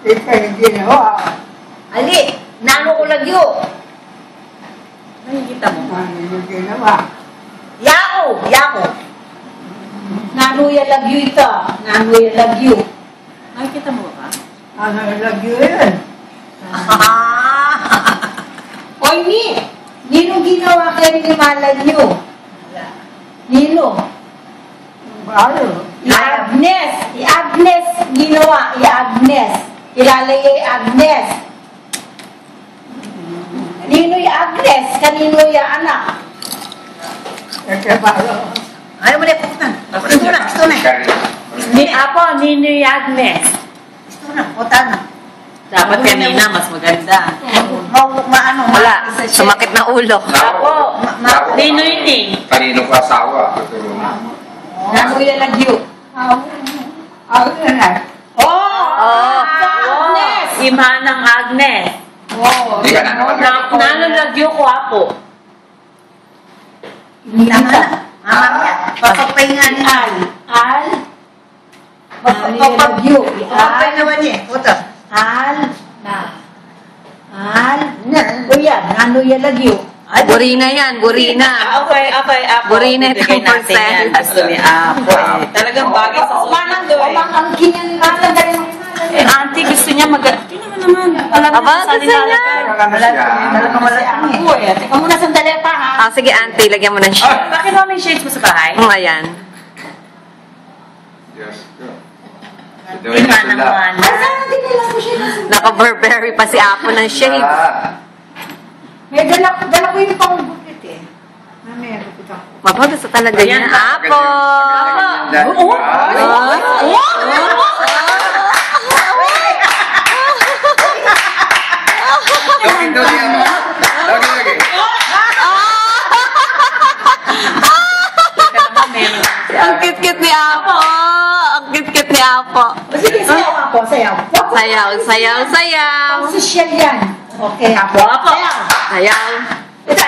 Ito yung ginawa. Ali, nano ko lagyo. Nakikita mo? Ano yung ginawa? Yako. Nano yung lagyo ito. Nano yung lagyo. Nakikita mo ba? Ano yung lagyo yun? Oy, Nino ginawa kayo ni Malan nyo? Nino? Ano? I-Agnes ginawa. I-Agnes. Ilalagay Agnes. Nino i-Agnes? Kanino i-anak? Nagkabalo. Ayaw mo na putan. Gusto na. Nino i-Agnes. Gusto na, putan na. Dapat kanina, mas maganda. Wala, sumakit na ulo. Nino yun eh. Kanino ka asawa? Nano yung lagyo. Ako na. Agnes! Si Manang Agnes. Hindi ka na Nanong lagyo ko, Apo. Tama na. Papapay nga ni Al. Papapay yung lagyo. Papapay naman niya. Al. Kuya, nano yung lagyo. Burina yan, burina. Okay, Apo. Burina Bibigay natin yan. 10%. Gusto ni Apo. Talagang bagay sa susunod to eh. Ang kinyan natin dahil Auntie, gusto niya Tingnan mo naman. Aba, gusto niya. Ako eh. Teka muna sandali pa ha. Sige, auntie, lagyan mo ng shade. Bakit mo may shades mo sa bahay? Ayan. Yes. Si Manang Juan. Naka-Burberry pa si Apo ng shades. May dala ko yung pang-bukit eh. Mamaya, bukit ako. Mapa, gusto talaga niya. Apo! Ang cute-cute ni Apo! Ang cute-cute ni Apo! Sige, sayaw ako, sayaw. Sayaw! Social yan. Okay, Apo. Sayaw! Ito.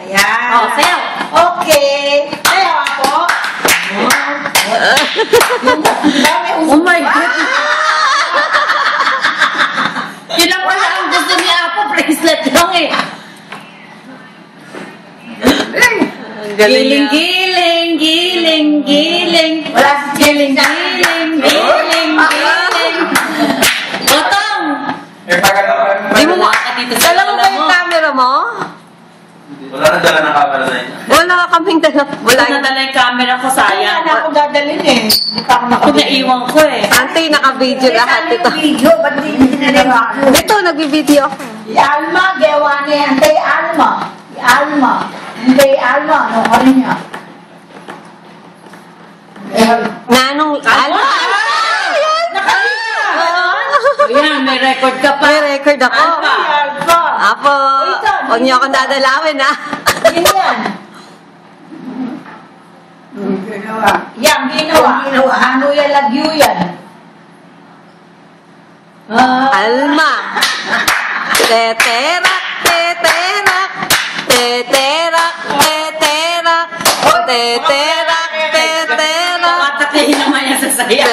Ayan. Sayaw. Okay. Sayaw ako. Oh my God! Yun lang pala ang gusto ni Apo, bracelet lang eh. Giling. Wala si Chilling. Giling. Botong! Di mo dala mo ba yung camera mo? Wala na dala ng camera na yun. Wala kaming dala. Wala Wala nadala yung camera ko, sayang. Wala ako dadalhin eh. Hindi pa ako Ako naiwan ko eh. Auntie, naka-video lahat ito. Video, ba't hindi na Ito, nagbi-video ako. Alma, gawa niya. Antay Alma. Ano ka rin niya? Nanong, Alma! Ayan, may record ka pa. May record ako. Alma. Apo, huwag niyo akong dadalawin, ha? Yun yan. Ginawa. Yan, ginawa. Ano yung lagyo yan? Alma. Teterak. Matakihin naman yan sa saya.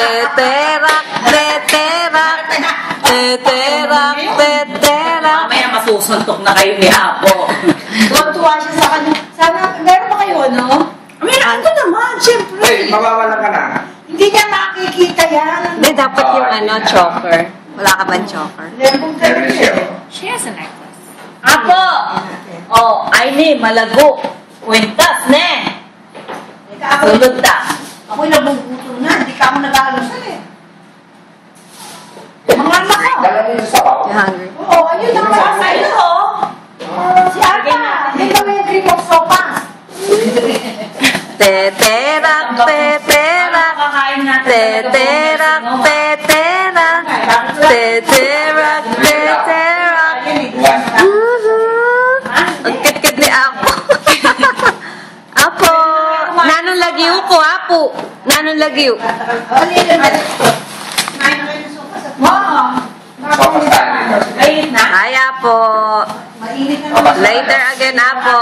Mamaya masusuntok na kayo ni Apo. Tuwa siya sa kanya. Sana, meron ba kayo, ano? Meron ko naman, siyempre. Hey, mawawala ka na. Hindi niya makikita yan. Hindi, dapat yung choker. Wala ka bang choker? Meron Meron siya. She has a necklace. Apo! Ay ni, malago. Kwintas, ne? Sulod ta. Ako'y nabubuto na. Hindi ka ako nag-aalusan eh. Mga anak ka. Dala niyo sa sabaw. You hungry? Oo, ayun ang mga sa'yo. Si Alma. Hindi kami yung cream of sopas. Teterak. Kakain natin. Teterak. Ang kit-kit ni Apo. Apo. Nanong lagyo ko, Apo. Nanong lagyo. Sopas tayo. Ayun na. Ay, Apo. Mainit na naman. Later again, Apo.